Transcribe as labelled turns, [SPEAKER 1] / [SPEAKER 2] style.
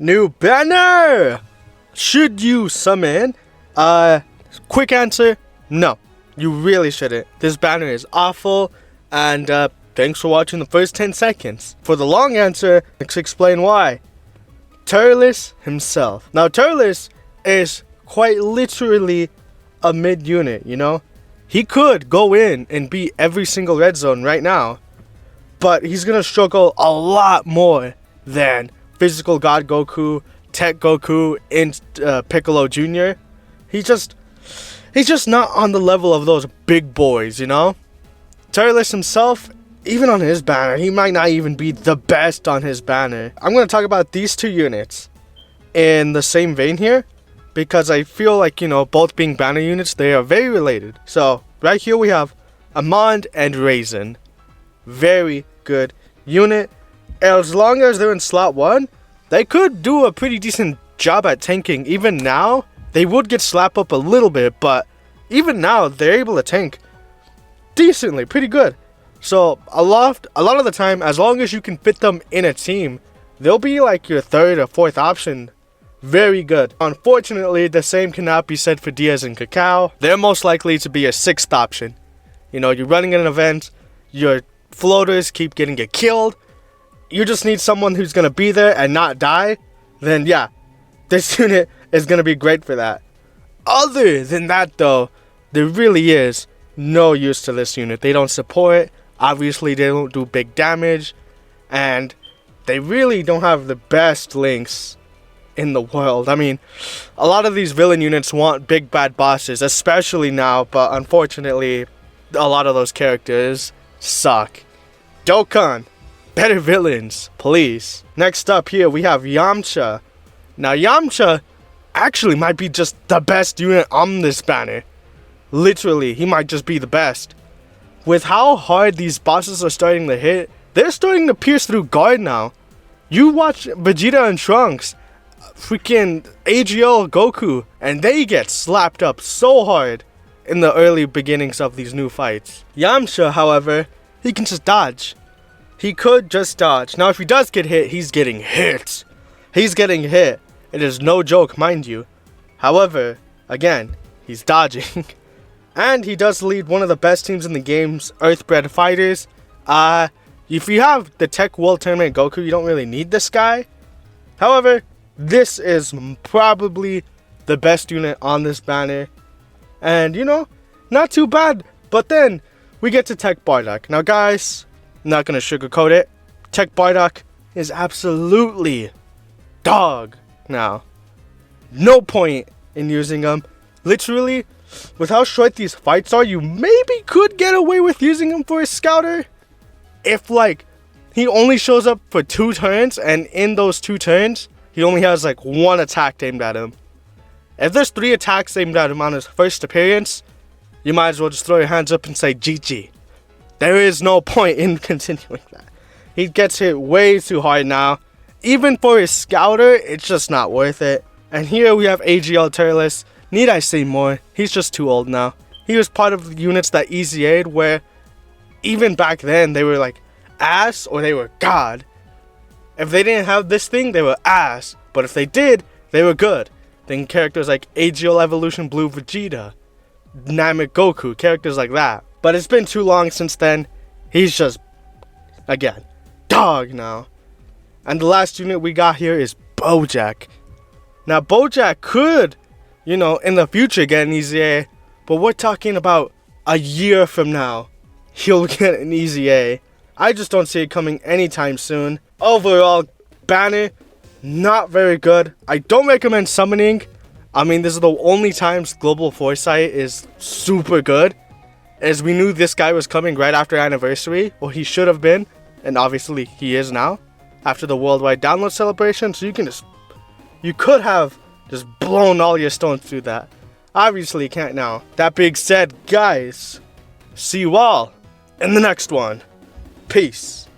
[SPEAKER 1] New banner! Should you summon? Quick answer, no. You really shouldn't. This banner is awful, and thanks for watching the first 10 seconds. For the long answer, let's explain why. Turles himself. Now, Turles is quite literally a mid-unit, you know? He could go in and beat every single red zone right now, but he's gonna struggle a lot more than Physical God Goku, Tech Goku, and Piccolo Jr. He's just not on the level of those big boys, you know? Turles himself, even on his banner, he might not even be the best on his banner. I'm going to talk about these two units in the same vein here, because I feel like, you know, both being banner units, they are very related. So, right here we have Amand and Raisin. Very good unit. As long as they're in slot 1, they could do a pretty decent job at tanking. Even now, they would get slapped up a little bit, but even now, they're able to tank decently, pretty good. So, a lot of the time, as long as you can fit them in a team, they'll be like your third or fourth option. Very good. Unfortunately, the same cannot be said for Diaz and Cacao. They're most likely to be a sixth option. You know, you're running an event, your floaters keep getting killed, you just need someone who's going to be there and not die, then yeah, this unit is going to be great for that. Other than that though, there really is no use to this unit. They don't support, obviously they don't do big damage, and they really don't have the best links in the world. I mean, a lot of these villain units want big bad bosses, especially now, but unfortunately, a lot of those characters suck. Dokkan, better villains, please. Next up here, we have Yamcha. Now, Yamcha actually might be just the best unit on this banner. Literally, he might just be the best. With how hard these bosses are starting to hit, they're starting to pierce through guard now. You watch Vegeta and Trunks, freaking AGL Goku, and they get slapped up so hard in the early beginnings of these new fights. Yamcha, however, he can just dodge. He could just dodge. Now, if he does get hit, he's getting hit. He's getting hit. It is no joke, mind you. However, again, he's dodging. And he does lead one of the best teams in the game's Earthbred Fighters. If you have the Tech World Tournament Goku, you don't really need this guy. However, this is probably the best unit on this banner. And, you know, not too bad. But then, we get to Tech Bardock. Now, guys, I'm not going to sugarcoat it. Tech Bardock is absolutely dog now. No point in using him. Literally, with how short these fights are, you maybe could get away with using him for a scouter. If, like, he only shows up for 2 turns, and in those 2 turns, he only has, like, 1 attack aimed at him. If there's 3 attacks aimed at him on his first appearance, you might as well just throw your hands up and say GG. There is no point in continuing that. He gets hit way too hard now. Even for his scouter, it's just not worth it. And here we have AGL Turles. Need I say more? He's just too old now. He was part of the units that Easy Aid, where even back then they were like ass or they were god. If they didn't have this thing, they were ass. But if they did, they were good. Then characters like AGL Evolution Blue Vegeta, Namek Goku, characters like that. But it's been too long since then. He's just, again, dog now. And the last unit we got here is Bojack. Now, Bojack could, you know, in the future get an Easy A. But we're talking about a year from now, he'll get an Easy A. I just don't see it coming anytime soon. Overall, banner, not very good. I don't recommend summoning. I mean, this is the only times Global Foresight is super good, as we knew this guy was coming right after anniversary. Well, he should have been, and obviously he is now, after the worldwide download celebration. So you could have just blown all your stones through that. Obviously you can't now. That being said, guys, see you all in the next one. Peace.